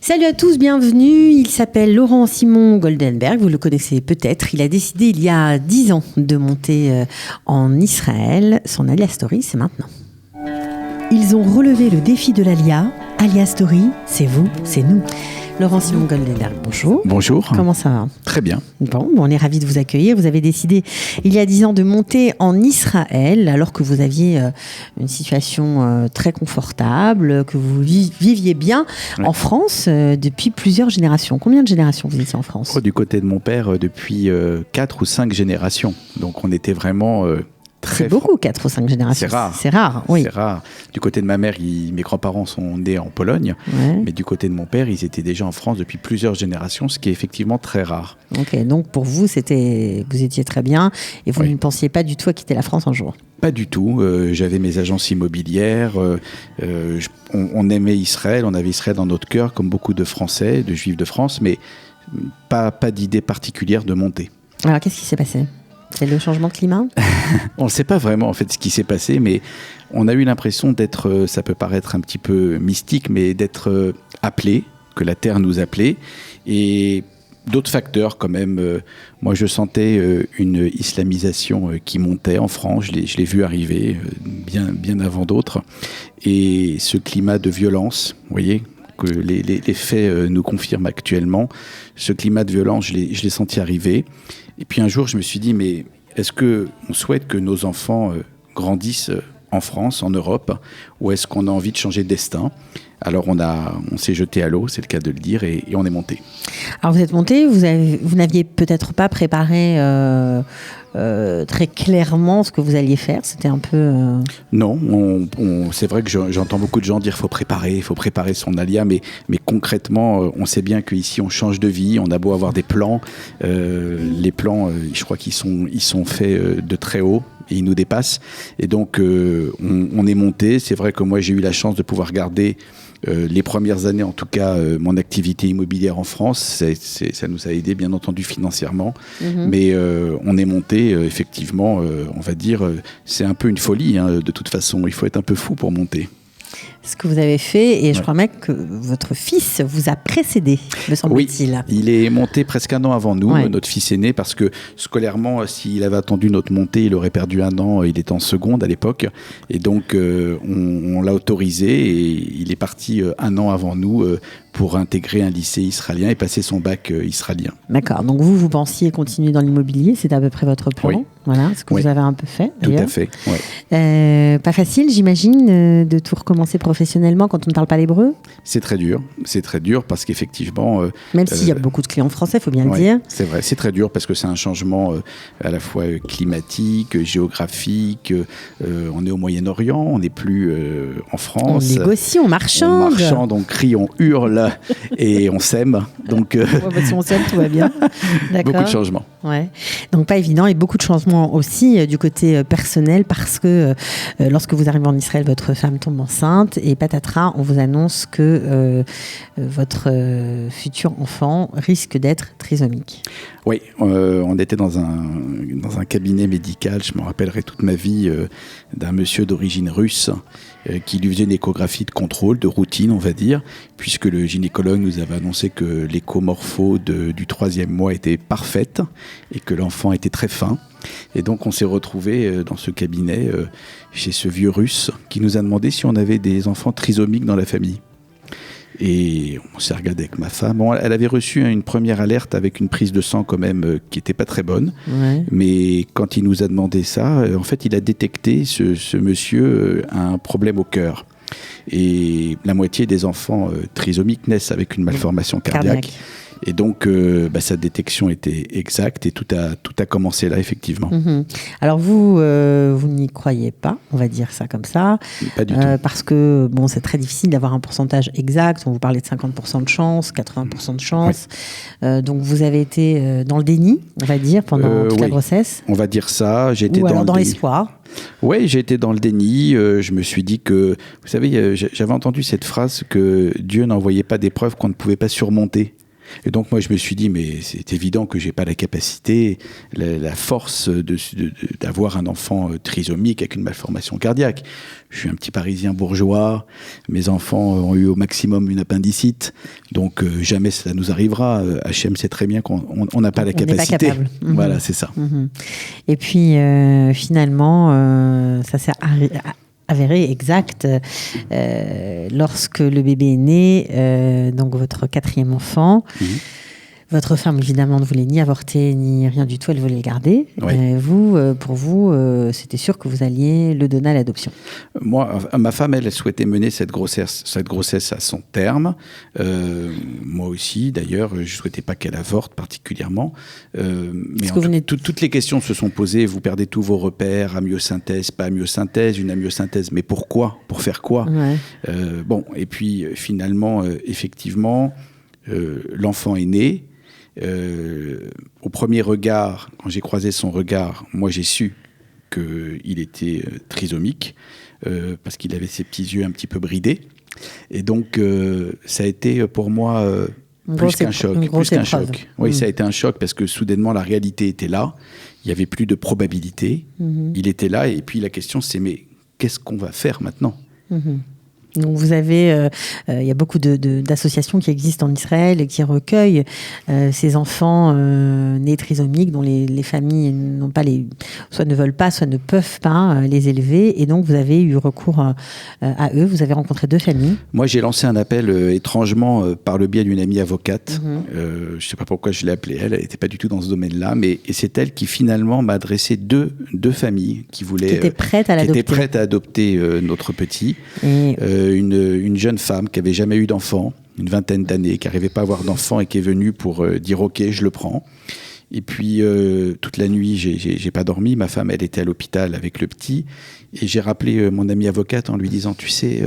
Salut à tous, bienvenue. Il s'appelle Laurent Simon Goldenberg, vous le connaissez peut-être. Il a décidé il y a 10 ans de monter en Israël. Son Alia Story, c'est maintenant. Ils ont relevé le défi de l'Alia. Alia Story, c'est vous, c'est nous. Laurent Simon Goldenberg, bonjour. Bonjour. Comment ça va ? Très bien. Bon, on est ravis de vous accueillir. Vous avez décidé il y a 10 ans de monter en Israël alors que vous aviez une situation très confortable, que vous viviez bien en France depuis plusieurs générations. Combien de générations vous étiez en France ? Du côté de mon père, depuis 4 ou 5 générations. Donc on était vraiment... C'est beaucoup, 4 ou 5 générations. C'est rare, oui. C'est rare. Du côté de ma mère, mes grands-parents sont nés en Pologne, mais du côté de mon père, ils étaient déjà en France depuis plusieurs générations, ce qui est effectivement très rare. Ok, donc pour vous, vous étiez très bien et vous ne pensiez pas du tout à quitter la France un jour ? Pas du tout. J'avais mes agences immobilières. On aimait Israël, on avait Israël dans notre cœur, comme beaucoup de Français, de Juifs de France, mais pas d'idée particulière de monter. Alors, qu'est-ce qui s'est passé ? C'est le changement de climat ? On ne sait pas vraiment en fait ce qui s'est passé, mais on a eu l'impression d'être, ça peut paraître un petit peu mystique, mais d'être appelé, que la Terre nous appelait, et d'autres facteurs quand même. Moi, je sentais une islamisation qui montait en France, je l'ai vu arriver bien avant d'autres, et ce climat de violence, vous voyez, que les faits nous confirment actuellement, ce climat de violence, je l'ai senti arriver. Et puis un jour, je me suis dit, mais est-ce qu'on souhaite que nos enfants grandissent en France, en Europe, ou est-ce qu'on a envie de changer de destin ? Alors on s'est jeté à l'eau, c'est le cas de le dire, et on est monté. Alors vous êtes monté, vous n'aviez peut-être pas préparé très clairement ce que vous alliez faire, c'était un peu... Non, c'est vrai que j'entends beaucoup de gens dire il faut préparer son alia, mais concrètement, on sait bien qu'ici on change de vie, on a beau avoir des plans, les plans, je crois qu'ils sont faits de très haut, et ils nous dépassent, et donc on est monté. C'est vrai que moi j'ai eu la chance de pouvoir garder les premières années, en tout cas, mon activité immobilière en France, ça nous a aidé, bien entendu, financièrement. Mais on est monté, effectivement, on va dire, c'est un peu une folie, hein, de toute façon. Il faut être un peu fou pour monter. Ce que vous avez fait, et je crois même que votre fils vous a précédé, me semble-t-il. Oui, il est monté presque 1 an avant nous, notre fils aîné, parce que scolairement, s'il avait attendu notre montée, il aurait perdu 1 an, il était en seconde à l'époque, et donc on l'a autorisé, et il est parti 1 an avant nous pour intégrer un lycée israélien et passer son bac israélien. D'accord, donc vous pensiez continuer dans l'immobilier, c'était à peu près votre plan, voilà, ce que vous avez un peu fait d'ailleurs. Tout à fait, pas facile, j'imagine, de tout recommencer professionnellement quand on ne parle pas l'hébreu ? C'est très dur parce qu'effectivement... Même s'il y a beaucoup de clients français, il faut bien le dire. C'est vrai, c'est très dur parce que c'est un changement à la fois climatique, géographique, on est au Moyen-Orient, on n'est plus en France. On négocie, on marchande. On marchande, on crie, on hurle et on s'aime. Donc, si on s'aime, tout va bien. Beaucoup de changements. Ouais. Donc pas évident, et beaucoup de changements aussi du côté personnel, parce que lorsque vous arrivez en Israël, votre femme tombe enceinte et patatras, on vous annonce que votre futur enfant risque d'être trisomique. Oui, on était dans un cabinet médical, je me rappellerai toute ma vie, d'un monsieur d'origine russe qui lui faisait une échographie de contrôle, de routine, on va dire, puisque le gynécologue nous avait annoncé que l'échomorpho du 3e mois était parfaite et que l'enfant était très fin. Et donc on s'est retrouvés dans ce cabinet chez ce vieux russe qui nous a demandé si on avait des enfants trisomiques dans la famille. Et on s'est regardé avec ma femme. Bon, elle avait reçu une première alerte avec une prise de sang quand même qui n'était pas très bonne. Mais quand il nous a demandé ça, en fait, il a détecté, ce monsieur, un problème au cœur. Et la moitié des enfants trisomiques naissent avec une malformation cardiaque. Et donc, sa détection était exacte et tout a commencé là, effectivement. Alors vous n'y croyez pas, on va dire ça comme ça. Pas du tout. Parce que c'est très difficile d'avoir un pourcentage exact. On vous parlait de 50% de chance, 80% de chance. Donc vous avez été dans le déni, on va dire, pendant toute la grossesse. On va dire ça. J'étais dans l'espoir. Oui, j'ai été dans le déni. Je me suis dit que, vous savez, j'avais entendu cette phrase que Dieu n'envoyait pas d'épreuves qu'on ne pouvait pas surmonter. Et donc moi je me suis dit mais c'est évident que j'ai pas la capacité, la force d'avoir un enfant trisomique avec une malformation cardiaque. Je suis un petit Parisien bourgeois, mes enfants ont eu au maximum une appendicite, donc jamais ça nous arrivera. HM sait très bien qu'on n'a pas la capacité. Pas capable. Voilà, c'est ça. Et puis finalement, ça s'est avéré exact lorsque le bébé est né, donc votre 4e enfant. Votre femme, évidemment, ne voulait ni avorter, ni rien du tout, elle voulait le garder. Oui. Pour vous, c'était sûr que vous alliez le donner à l'adoption. Moi, ma femme, elle souhaitait mener cette grossesse à son terme. Moi aussi, d'ailleurs, je ne souhaitais pas qu'elle avorte particulièrement. Mais toutes les questions se sont posées. Vous perdez tous vos repères, amyosynthèse, pas amyosynthèse, une amyosynthèse, mais pourquoi ? Pour faire quoi ? Et puis finalement, effectivement, l'enfant est né. Au premier regard, quand j'ai croisé son regard, moi j'ai su qu'il était trisomique parce qu'il avait ses petits yeux un petit peu bridés. Et donc ça a été pour moi plus qu'un choc. Oui, ça a été un choc parce que soudainement la réalité était là. Il n'y avait plus de probabilité. Il était là et puis la question c'est mais qu'est-ce qu'on va faire maintenant ? Donc vous avez, il y a beaucoup d'associations qui existent en Israël et qui recueillent ces enfants nés trisomiques dont les familles n'ont pas soit ne veulent pas, soit ne peuvent pas les élever. Et donc vous avez eu recours à eux. Vous avez rencontré 2 familles. Moi j'ai lancé un appel étrangement par le biais d'une amie avocate. Je ne sais pas pourquoi je l'ai appelée elle n'était pas du tout dans ce domaine-là, et c'est elle qui finalement m'a adressé deux familles qui étaient prêtes à adopter notre petit. Et une jeune femme qui n'avait jamais eu d'enfant, une 20aine d'années, qui n'arrivait pas à avoir d'enfant et qui est venue pour dire ok, je le prends. Et puis toute la nuit, j'ai pas dormi. Ma femme, elle était à l'hôpital avec le petit, et j'ai rappelé mon amie avocate en lui disant, tu sais,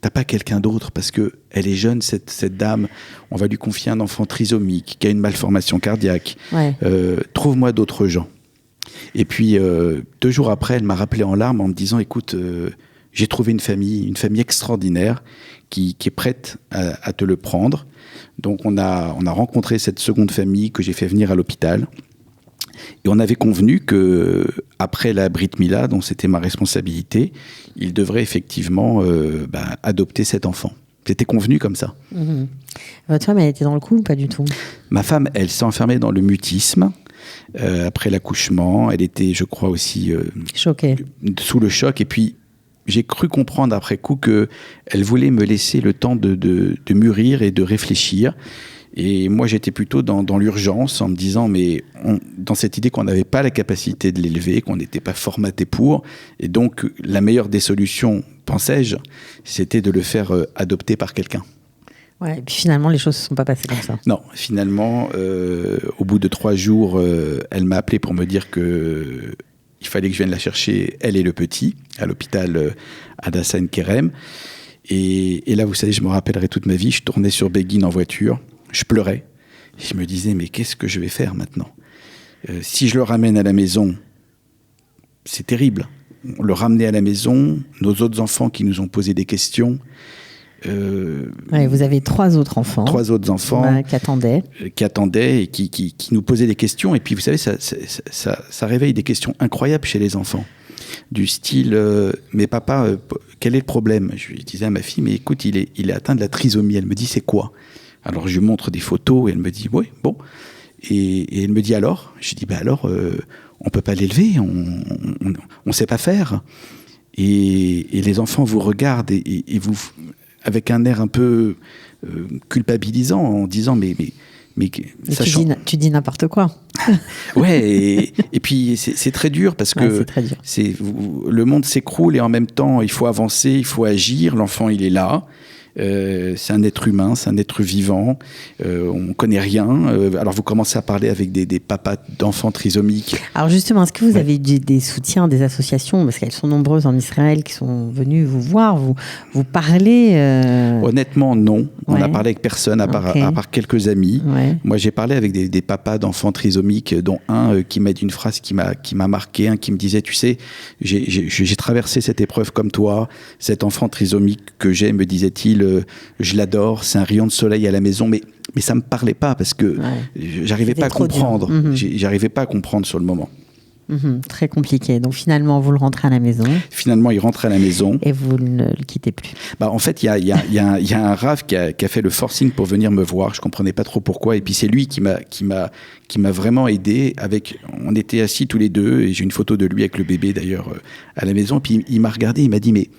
t'as pas quelqu'un d'autre parce que elle est jeune, cette dame. On va lui confier un enfant trisomique qui a une malformation cardiaque. Trouve-moi d'autres gens. Et puis 2 jours après, elle m'a rappelé en larmes en me disant, écoute. J'ai trouvé une famille extraordinaire qui est prête à te le prendre. Donc on a rencontré cette seconde famille que j'ai fait venir à l'hôpital. Et on avait convenu que après la Brit Mila, dont c'était ma responsabilité, il devrait effectivement adopter cet enfant. C'était convenu comme ça. Votre femme, elle était dans le coup ou pas du tout ? Ma femme, elle s'est enfermée dans le mutisme. Après l'accouchement, elle était, je crois aussi... choquée. Sous le choc. Et puis, j'ai cru comprendre après coup qu'elle voulait me laisser le temps de mûrir et de réfléchir. Et moi, j'étais plutôt dans l'urgence en me disant, mais dans cette idée qu'on n'avait pas la capacité de l'élever, qu'on n'était pas formaté pour. Et donc, la meilleure des solutions, pensais-je, c'était de le faire adopter par quelqu'un. Ouais, et puis finalement, les choses ne se sont pas passées comme ça. Non, finalement, au bout de 3 jours, elle m'a appelé pour me dire il fallait que je vienne la chercher, elle et le petit, à l'hôpital Hadassah Kerem. Et là, vous savez, je me rappellerai toute ma vie, je tournais sur Béguine en voiture, je pleurais. Je me disais, mais qu'est-ce que je vais faire maintenant ? Si je le ramène à la maison, c'est terrible. On le ramenait à la maison, nos autres enfants qui nous ont posé des questions... vous avez 3 autres enfants. 3 autres enfants qui attendaient. Et qui nous posaient des questions. Et puis, vous savez, ça réveille des questions incroyables chez les enfants. Du style, mais papa, quel est le problème ? Je lui disais à ma fille, mais écoute, il est atteint de la trisomie. Elle me dit, c'est quoi ? Alors, je lui montre des photos et elle me dit, oui, bon. Et elle me dit, alors ? Je lui dis, alors, on ne peut pas l'élever, on ne sait pas faire. Et les enfants vous regardent et vous... avec un air un peu culpabilisant, en disant mais tu dis n'importe quoi. Ouais, et puis c'est très dur parce que le monde s'écroule et en même temps il faut avancer, il faut agir. L'enfant il est là. C'est un être humain, c'est un être vivant, on connaît rien. Alors vous commencez à parler avec des papas d'enfants trisomiques. Alors justement, est-ce que vous avez des soutiens des associations, parce qu'elles sont nombreuses en Israël, qui sont venues vous voir, vous parler Honnêtement, non. On n'a parlé avec personne, à part quelques amis. Moi, j'ai parlé avec des papas d'enfants trisomiques, dont un qui m'a dit une phrase qui m'a marqué, un qui me disait, tu sais, j'ai traversé cette épreuve comme toi, cet enfant trisomique que j'ai, me disait-il, je l'adore, c'est un rayon de soleil à la maison, mais mais ça me parlait pas parce que j'arrivais pas à comprendre. J'arrivais pas à comprendre sur le moment. Très compliqué. Donc finalement, vous le rentrez à la maison. Finalement, il rentre à la maison. Et vous ne le quittez plus. En fait, il y a un Rav qui a fait le forcing pour venir me voir. Je comprenais pas trop pourquoi. Et puis c'est lui qui m'a vraiment aidé. On était assis tous les deux et j'ai une photo de lui avec le bébé d'ailleurs à la maison. Puis il m'a regardé, il m'a dit mais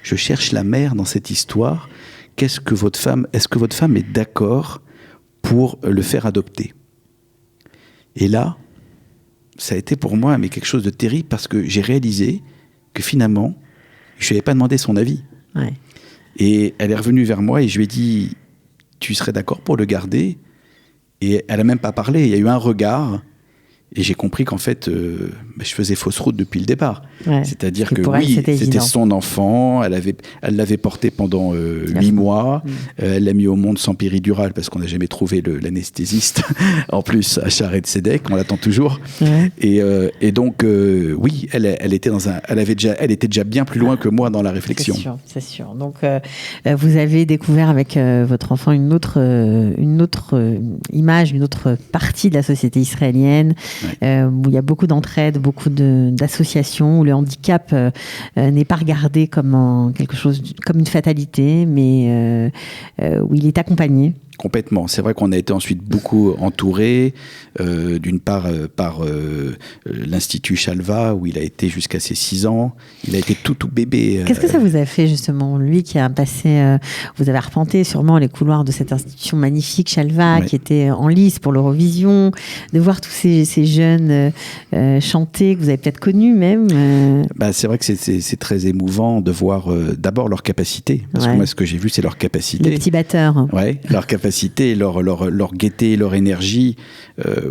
je cherche la mère dans cette histoire. Est-ce que votre femme est d'accord pour le faire adopter? Et là, ça a été pour moi quelque chose de terrible parce que j'ai réalisé que finalement, je lui avais pas demandé son avis. Ouais. Et elle est revenue vers moi et je lui ai dit « Tu serais d'accord pour le garder ?» Et elle a même pas parlé. Il y a eu un regard et j'ai compris qu'en fait, je faisais fausse route depuis le départ. Ouais. C'est-à-dire que oui, c'était son enfant. Elle l'avait porté pendant 8 mois. Elle l'a mis au monde sans péridurale parce qu'on n'a jamais trouvé l'anesthésiste. En plus, à Charette-Sédec, on l'attend toujours. Ouais. Et donc, oui, elle était déjà bien plus loin que moi dans la réflexion. C'est sûr. Donc, vous avez découvert avec votre enfant une autre image, une autre partie de la société israélienne. Où il y a beaucoup d'entraide, beaucoup d'associations, où le handicap n'est pas regardé comme comme une fatalité, mais où il est accompagné. Complètement. C'est vrai qu'on a été ensuite beaucoup entouré, d'une part par l'Institut Chalva, où il a été jusqu'à ses 6 ans. Il a été tout bébé. Qu'est-ce que ça vous a fait, justement, lui qui a passé... vous avez arpenté sûrement les couloirs de cette institution magnifique, Chalva, qui était en lice pour l'Eurovision, de voir tous ces jeunes chanter, que vous avez peut-être connus même. C'est vrai que c'est très émouvant de voir d'abord leur capacité. Parce que moi, ce que j'ai vu, c'est leur capacité. Les petits batteurs. Ouais, leur capacité, leur gaieté, leur énergie.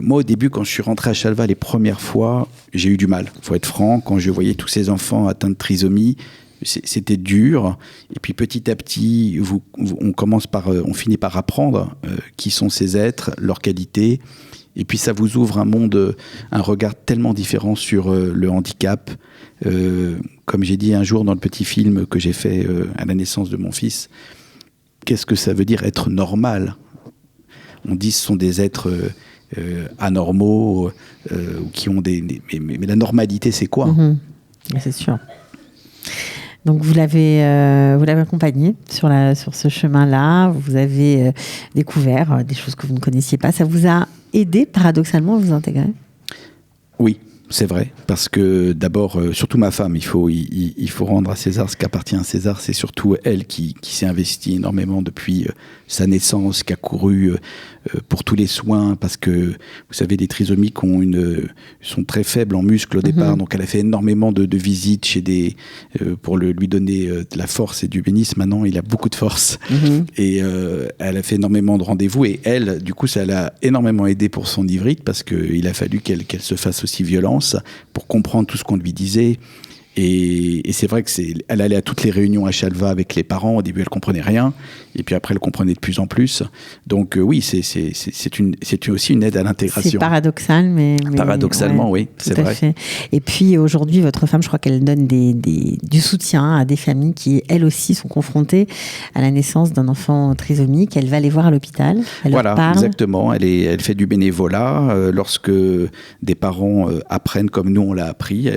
Moi, au début, quand je suis rentré à Chalva les premières fois, j'ai eu du mal. Il faut être franc. Quand je voyais tous ces enfants atteints de trisomie, c'était dur. Et puis petit à petit, on finit par apprendre qui sont ces êtres, leurs qualités. Et puis ça vous ouvre un monde, un regard tellement différent sur le handicap. Comme j'ai dit un jour dans le petit film que j'ai fait à la naissance de mon fils, qu'est-ce que ça veut dire être normal? On dit que ce sont des êtres anormaux ou qui ont mais la normalité, c'est quoi? C'est sûr. Donc vous l'avez accompagné sur ce chemin-là. Vous avez découvert des choses que vous ne connaissiez pas. Ça vous a aidé paradoxalement à vous intégrer? Oui. C'est vrai, parce que d'abord, surtout ma femme, il faut rendre à César ce qu'appartient à César. C'est surtout elle qui s'est investie énormément depuis sa naissance, qui a couru pour tous les soins, parce que vous savez, les trisomiques sont très faibles en muscles au départ, donc elle a fait énormément de visites chez pour lui donner de la force et du bénis. Maintenant, il a beaucoup de force et elle a fait énormément de rendez-vous et elle, du coup, ça l'a énormément aidé pour son ivrite parce qu'il a fallu qu'elle se fasse aussi violence pour comprendre tout ce qu'on lui disait. Et c'est vrai elle allait à toutes les réunions à Chalva avec les parents. Au début, elle comprenait rien. Et puis après, elle comprenait de plus en plus. Donc oui, c'est aussi une aide à l'intégration. C'est paradoxal, mais paradoxalement, oui, c'est vrai. Fait. Et puis aujourd'hui, votre femme, je crois qu'elle donne du soutien à des familles qui, elles aussi, sont confrontées à la naissance d'un enfant trisomique. Elle va les voir à l'hôpital. Voilà, exactement. Elle fait du bénévolat. Lorsque des parents apprennent comme nous, on l'a appris,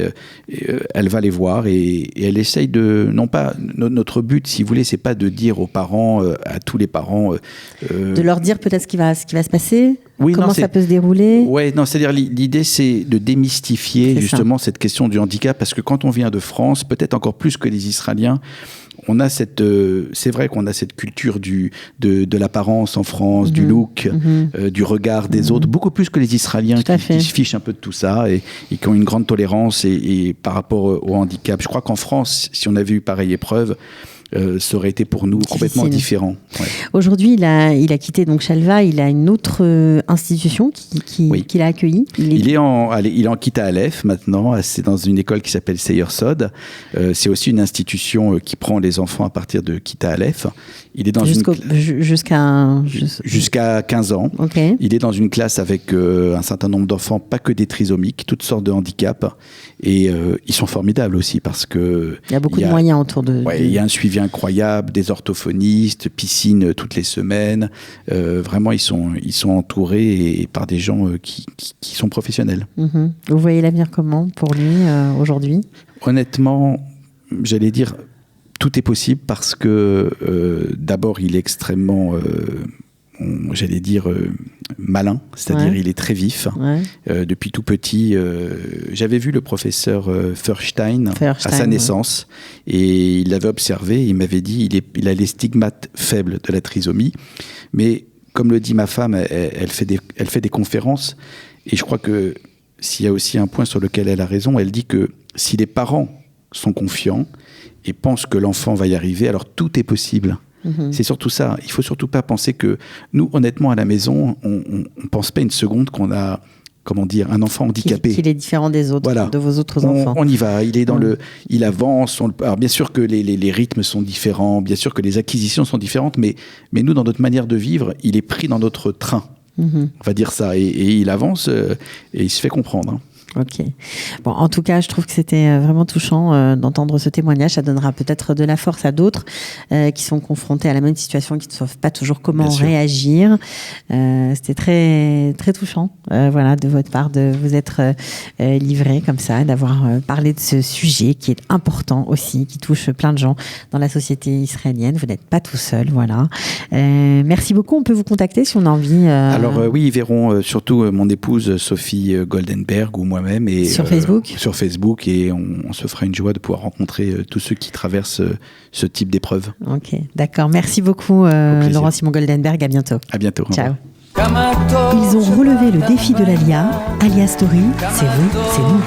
elle va les voir et elle essaye notre but, si vous voulez, c'est pas de dire aux parents, à tous les parents... de leur dire peut-être ce qui va se passer, oui, comment ça peut se dérouler. Oui, c'est-à-dire l'idée, c'est de démystifier justement cette question du handicap, parce que quand on vient de France, peut-être encore plus que les Israéliens, on a c'est vrai qu'on a cette culture de l'apparence en France, du look, du regard des autres, beaucoup plus que les Israéliens qui se fichent un peu de tout ça et qui ont une grande tolérance et par rapport au handicap. Je crois qu'en France, si on avait eu pareille épreuve, ça aurait été pour nous complètement différent. Ouais. Aujourd'hui, il a quitté donc Chalva, il a une autre institution qui l'a accueilli. Il est en Kita Aleph maintenant, c'est dans une école qui s'appelle Seyer Sod. C'est aussi une institution qui prend les enfants à partir de Kita Aleph. Il est dans jusqu'à 15 ans. Okay. Il est dans une classe avec un certain nombre d'enfants, pas que des trisomiques, toutes sortes de handicaps. Et ils sont formidables aussi parce que... Il y a beaucoup de moyens autour de... Ouais, il y a un suivi incroyable, des orthophonistes, piscine toutes les semaines. Vraiment, ils sont entourés par des gens qui sont professionnels. Mm-hmm. Vous voyez l'avenir comment pour lui aujourd'hui ? Honnêtement, j'allais dire, tout est possible parce que d'abord, il est extrêmement, malin, c'est-à-dire il est très vif. Ouais. Depuis tout petit, j'avais vu le professeur Feuerstein à sa naissance et il l'avait observé. Il m'avait dit il a les stigmates faibles de la trisomie, mais comme le dit ma femme, elle fait des conférences et je crois que s'il y a aussi un point sur lequel elle a raison, elle dit que si les parents sont confiants et pensent que l'enfant va y arriver, alors tout est possible. Mmh. C'est surtout ça. Il ne faut surtout pas penser que nous, honnêtement, à la maison, on ne pense pas une seconde qu'on a, un enfant handicapé. Qu'il est différent des autres, voilà. De vos autres enfants. On y va. Il est il avance. Alors bien sûr que les rythmes sont différents, bien sûr que les acquisitions sont différentes, mais nous, dans notre manière de vivre, il est pris dans notre train. Mmh. On va dire ça. Et il avance et il se fait comprendre. Hein. Ok. Bon, en tout cas, je trouve que c'était vraiment touchant d'entendre ce témoignage. Ça donnera peut-être de la force à d'autres qui sont confrontés à la même situation, qui ne savent pas toujours comment réagir. C'était très très touchant, voilà, de votre part de vous être livré comme ça, d'avoir parlé de ce sujet qui est important aussi, qui touche plein de gens dans la société israélienne. Vous n'êtes pas tout seul, voilà. Merci beaucoup. On peut vous contacter si on a envie. Alors oui, ils verront surtout mon épouse Sophie Goldenberg ou moi-même et sur Facebook. Sur Facebook et on se fera une joie de pouvoir rencontrer tous ceux qui traversent ce type d'épreuve. Ok, d'accord. Merci beaucoup Laurent Simon Goldenberg. À bientôt. À bientôt. Ciao. Ils ont relevé le défi de l'ALIA. ALIA Story, c'est vous, c'est nous.